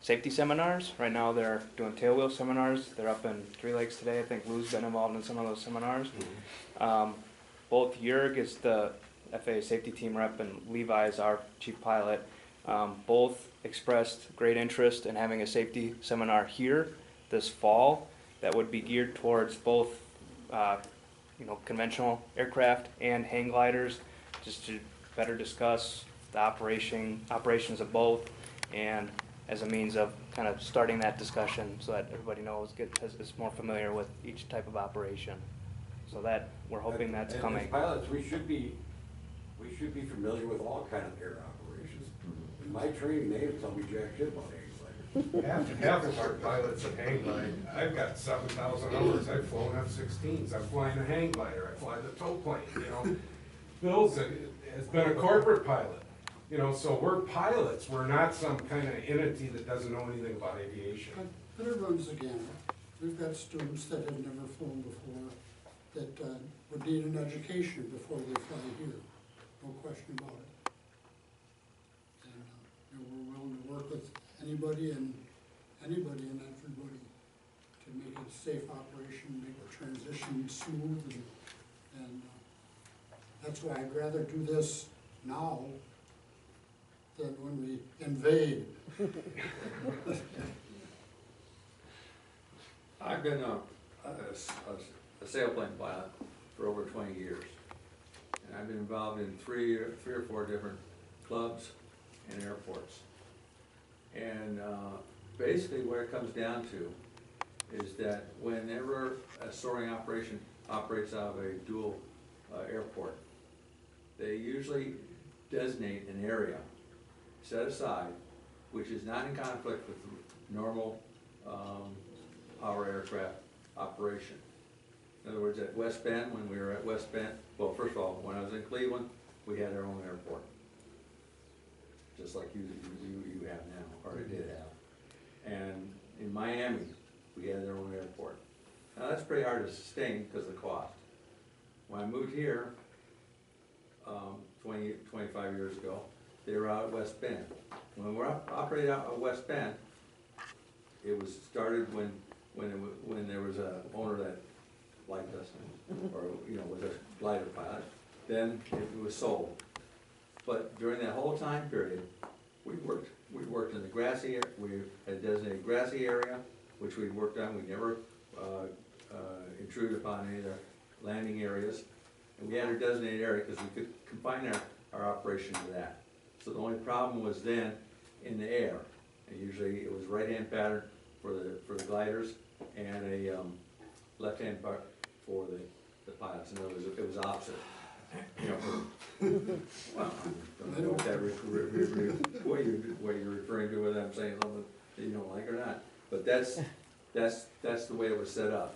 safety seminars. Right now they're doing tailwheel seminars. They're up in Three Lakes today. I think Lou's been involved in some of those seminars. Both Jurg is the FAA safety team rep and Levi is our chief pilot. Both expressed great interest in having a safety seminar here this fall that would be geared towards both conventional aircraft and hang gliders, just to better discuss the operations of both, and as a means of kind of starting that discussion so that everybody knows, is more familiar with each type of operation. So that we're hoping that's coming. As pilots, we should be familiar with all kind of air operations. In my training, they didn't tell me jack shit about hang gliders. Half of our pilots at hang glide, I've got 7,000 hours. I've flown F-16s. I'm flying a hang glider. I fly the tow plane. Bill's has been a corporate pilot. So we're pilots. We're not some kind of entity that doesn't know anything about aviation. But it runs the gamut. We've got students that have never flown before that would need an education before they fly here. No question about it. And we're willing to work with anybody and everybody to make it a safe operation, make the transition smooth, and that's why I'd rather do this now than when we invade. I've been a sailplane pilot for over 20 years. And I've been involved in three or four different clubs and airports. And basically what it comes down to is that whenever a soaring operation operates out of a dual airport, they usually designate an area set aside which is not in conflict with normal power aircraft operation. In other words, at West Bend, when we were at West Bend, well, first of all, when I was in Cleveland, we had our own airport, just like you have now, or did have. And in Miami, we had our own airport. Now that's pretty hard to sustain because of the cost. When I moved here 25 years ago, they were out at West Bend. When we were operating out at West Bend, it was started when there was a owner that liked us, or was a glider pilot. Then it was sold. But during that whole time period, we worked in the grassy area. We had a designated grassy area, which we worked on. We never intruded upon any of the landing areas. And we had our designated area because we could confine our operation to that. So the only problem was then in the air. And usually it was right-hand pattern for the gliders and a left-hand part for the pilots. In other words, it was opposite. Well, I don't know what you're referring to, whether I'm saying something that you don't like or not. But that's the way it was set up.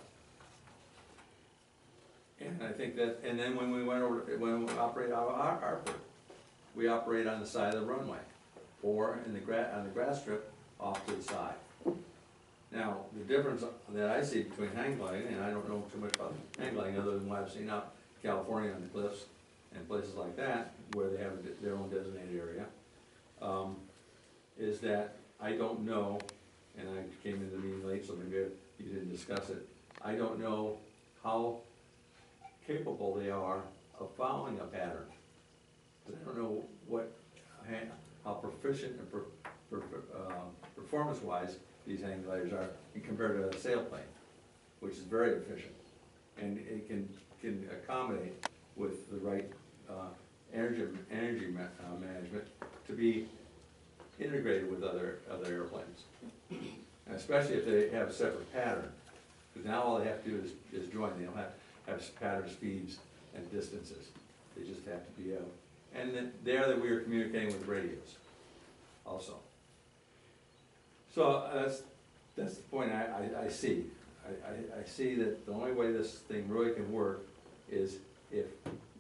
And I think that, and then when we operate out of our airport, we operate on the side of the runway, or on the grass strip off to the side. Now, the difference that I see between hang gliding, and I don't know too much about hang gliding other than what I've seen out in California on the cliffs and places like that, where they have their own designated area, is that I don't know, and I came into the meeting late, so maybe you didn't discuss it, I don't know how capable they are of following a pattern. I don't know how proficient and performance-wise these hang gliders are compared to a sailplane, which is very efficient, and it can accommodate with the right energy management to be integrated with other airplanes, and especially if they have a separate pattern. Because now all they have to do is join. They don't have pattern speeds and distances. They just have to be out. And then there that we are communicating with radios also. So that's the point I see. I see that the only way this thing really can work is if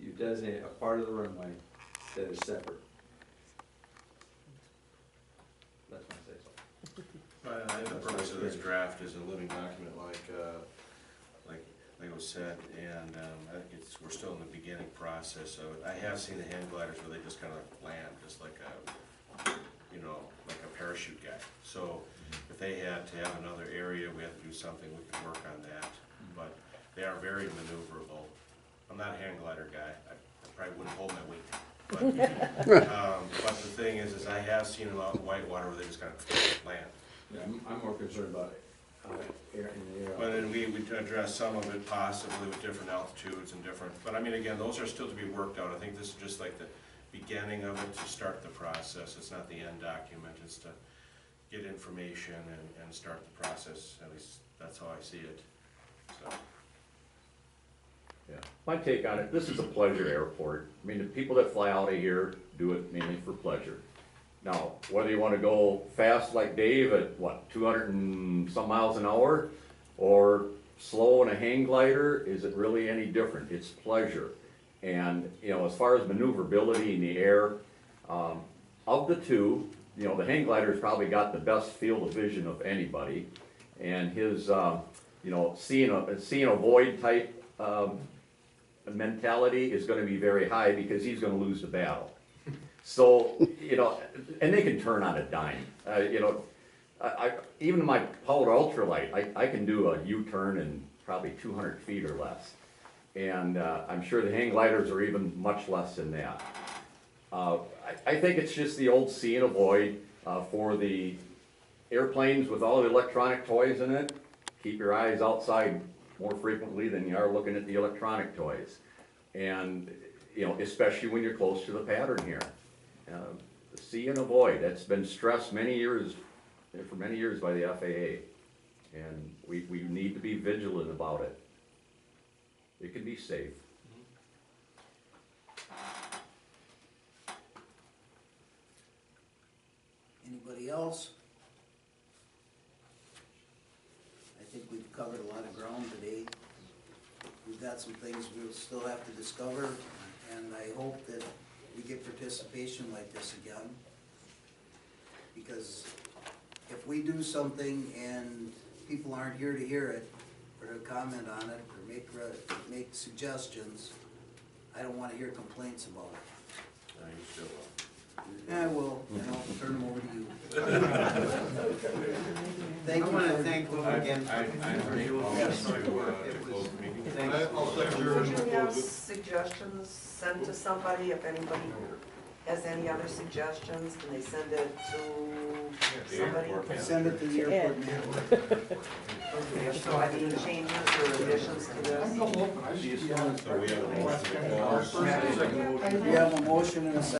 you designate a part of the runway that is separate. That's my say so. I think the purpose of this draft is a living document like it was said, and I think we're still in the beginning process of it. I have seen the hang gliders where they just kind of land, just like a parachute guy. So if they had to have another area, we had to do something, we could work on that. But they are very maneuverable. I'm not a hang glider guy, I probably wouldn't hold my weight. But the thing is I have seen them out in whitewater where they just kind of land. Yeah, I'm more concerned about air in the air. But then we address some of it possibly with different altitudes and different, but I mean, again, those are still to be worked out. I think this is just like the beginning of it to start the process. It's not the end document, it's to get information and start the process. At least that's how I see it, so. Yeah, my take on it, this is a pleasure airport. I mean, the people that fly out of here do it mainly for pleasure. Now, whether you want to go fast like Dave at, what, 200 and some miles an hour, or slow in a hang glider, is it really any different? It's pleasure. And, you know, as far as maneuverability in the air, of the two, you know, the hang glider's probably got the best field of vision of anybody. And his, you know, seeing a void type mentality is going to be very high because he's going to lose the battle. So, you know, and they can turn on a dime. You know, even my powered ultralight, I can do a U-turn in probably 200 feet or less. And I'm sure the hang gliders are even much less than that. I think it's just the old see and avoid for the airplanes with all the electronic toys in it. Keep your eyes outside more frequently than you are looking at the electronic toys. And, you know, especially when you're close to the pattern here. See and avoid, that's been stressed for many years by the FAA. And we need to be vigilant about it. It can be safe. Anybody else? I think we've covered a lot of ground today. We've got some things we'll still have to discover, and I hope that we get participation like this again. Because if we do something and people aren't here to hear it, or to comment on it, or make suggestions, I don't wanna hear complaints about it. You still will. Yeah, I will, and I'll turn them over to you. Thank you. I want to thank Lou again. I think we'll Yes. to close the meeting. Would you have suggestions sent to somebody, if anybody has any other suggestions, can they send it to somebody? Send it to the airport manager. Okay, so any changes or additions to this? So we have a motion to close. We have a motion and a second.